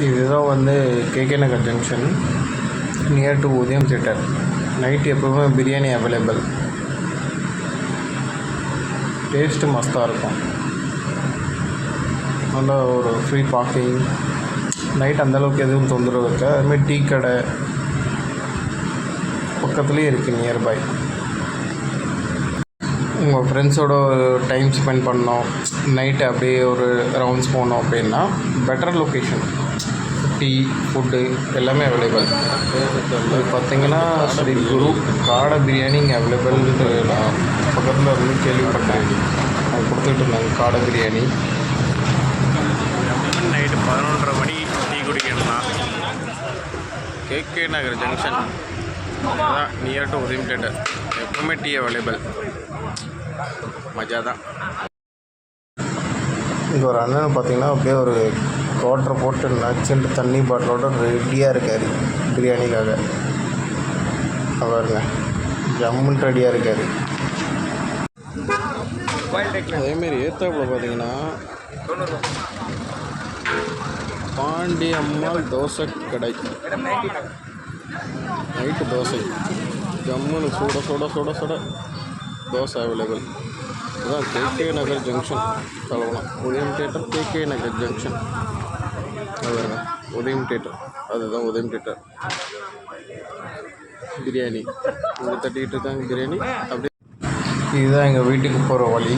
இதுதான் வந்து KK Nagar junction near to Udhayam theatre. Night எப்போவுமே பிரியாணி அவைலபிள். டேஸ்ட்டு மஸ்தாக இருக்கும். நல்லா ஒரு ஃப்ரீ பார்க்கிங். நைட் அந்தளவுக்கு எதுவும் தொந்தரவு இருக்காது. அதுமாதிரி டீ கடை பக்கத்துலேயே இருக்குது நியர்பை. உங்கள் ஃப்ரெண்ட்ஸோட டைம் ஸ்பெண்ட் பண்ணோம், நைட்டு அப்படியே ஒரு ரவுண்ட்ஸ் போனோம் அப்படின்னா பெட்டர் லொக்கேஷன். டீ ஃபுட்டு எல்லாமே அவைலபிள். இது பார்த்திங்கன்னா ஸ்ரீ குரு காடை பிரியாணி இங்கே அவைலபிள்ன்ட்டு நான் பக்கத்தில் இருந்து கேள்விப்பட்டேன். அது கொடுத்துட்டு இருந்தாங்க காடை பிரியாணி. நைட்டு 11:30 மணி டீ குடிக்கணும்னா கேகே நகர் ஜங்ஷன் அதான் நியர் டு உதயம் தியேட்டர். எப்பவுமே டீ அவைலபிள். மஜா தான். இங்கே ஒரு அண்ணன் பார்த்திங்கன்னா அப்படியே ஒரு குவாட்ரு போட்டு நச்சுன்ட்டு தண்ணி பாட்டிலோட ரெடியாக இருக்கார் பிரியாணிக்காக. பாருங்க ஜம்முன்னு ரெடியாக இருக்கார். அதேமாரி ஏத்தாப்பில் பார்த்தீங்கன்னா பாண்டி அம்மாள் தோசை கடை. நைட்டு தோசை ஜம்முன்னு சுட சுட சுட சுட தோசை அவைலபிள். இதுதான் கேகே நகர் ஜங்ஷன் சொல்லலாம். உதயம் தியேட்டர் கேகே நகர் ஜங்ஷன். அதுதாங்க உதயம் தியேட்டர். அதுதான் உதயம் தியேட்டர். பிரியாணி இங்கே தட்டிக்கிட்டு இருக்காங்க பிரியாணி. அப்படி இதுதான் எங்கள் வீட்டுக்கு போகிற வழி.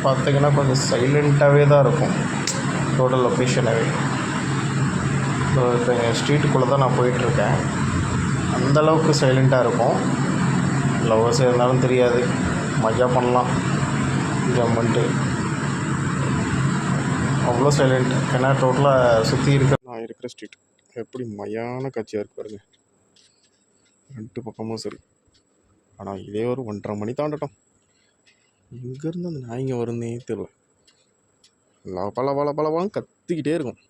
பார்த்திங்கன்னா கொஞ்சம் சைலண்ட்டாகவே தான் இருக்கும் டோட்டல் லொக்கேஷனாகவே. ஸோ இப்போ எங்கள் ஸ்ட்ரீட்டுக்குள்ளே தான் நான் போயிட்டுருக்கேன். அந்தளவுக்கு சைலண்ட்டாக இருக்கும். லவ்வர்ஸ் இருந்தாலும் தெரியாது, மஜா பண்ணலாம் ஜம்முன்ட்டு. அவ்வளோ சைலண்ட். ஏன்னா டோட்டலாக சுற்றி நான் இருக்கிற ஸ்ட்ரீட் எப்படி மயான காட்சியாக இருக்கு பாருங்க. 2 பக்கமும் சரி. ஆனால் இதே ஒரு 1:30 மணி தாண்டட்டும், எங்கேருந்து அந்த நாய்ங்க வருன்னே தெரியல. பல கத்திக்கிட்டே இருக்கும்.